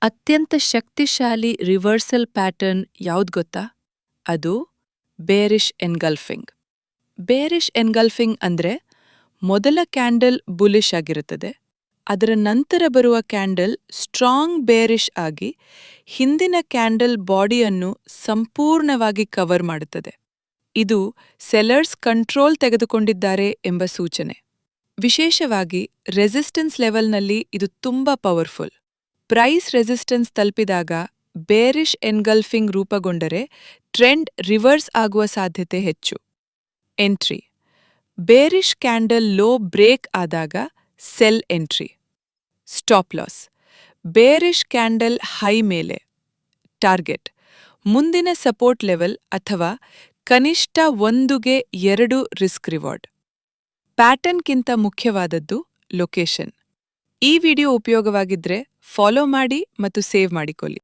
ಅತ್ಯಂತ ಶಕ್ತಿಶಾಲಿ reversal pattern ಯಾವ್ದು ಗೊತ್ತಾ? ಅದು ಬೇರಿಷ್ ಎನ್ಗಲ್ಫಿಂಗ್. ಬೇರಿಷ್ ಎನ್ಗಲ್ಫಿಂಗ್ ಅಂದ್ರೆ ಮೊದಲ ಕ್ಯಾಂಡಲ್ ಬುಲಿಶ್ ಆಗಿರುತ್ತದೆ. ಅದರ ನಂತರ ಬರುವ ಕ್ಯಾಂಡಲ್ ಸ್ಟ್ರಾಂಗ್ ಬೇರಿಷ್ ಆಗಿ ಹಿಂದಿನ ಕ್ಯಾಂಡಲ್ ಬಾಡಿಯನ್ನು ಸಂಪೂರ್ಣವಾಗಿ ಕವರ್ ಮಾಡುತ್ತದೆ. ಇದು ಸೆಲ್ಲರ್ಸ್ ಕಂಟ್ರೋಲ್ ತೆಗೆದುಕೊಂಡಿದ್ದಾರೆ ಎಂಬ ಸೂಚನೆ. ವಿಶೇಷವಾಗಿ ರೆಸಿಸ್ಟೆನ್ಸ್ ಲೆವೆಲ್ನಲ್ಲಿ ಇದು ತುಂಬಾ ಪವರ್ಫುಲ್. ಪ್ರೈಸ್ ರೆಸಿಸ್ಟೆನ್ಸ್ ತಲುಪಿದಾಗ ಬೇರಿಷ್ ಎನ್ಗಲ್ಫಿಂಗ್ ರೂಪುಗೊಂಡರೆ ಟ್ರೆಂಡ್ ರಿವರ್ಸ್ ಆಗುವ ಸಾಧ್ಯತೆ ಹೆಚ್ಚು. Entry: bearish candle low break ಆದಾಗ sell entry. Stop loss: bearish candle high ಮೇಲೆ. ಟಾರ್ಗೆಟ್: ಮುಂದಿನ ಸಪೋರ್ಟ್ ಲೆವೆಲ್ ಅಥವಾ ಕನಿಷ್ಠ 1ಗೆ 2 ರಿಸ್ಕ್ ರಿವಾರ್ಡ್. ಪ್ಯಾಟರ್ನ್ಗಿಂತ ಮುಖ್ಯವಾದದ್ದು ಲೊಕೇಶನ್. ಈ ವಿಡಿಯೋ ಉಪಯೋಗವಾಗಿದ್ರೆ ಫಾಲೋ ಮಾಡಿ ಮತ್ತು ಸೇವ್ ಮಾಡಿಕೊಳ್ಳಿ.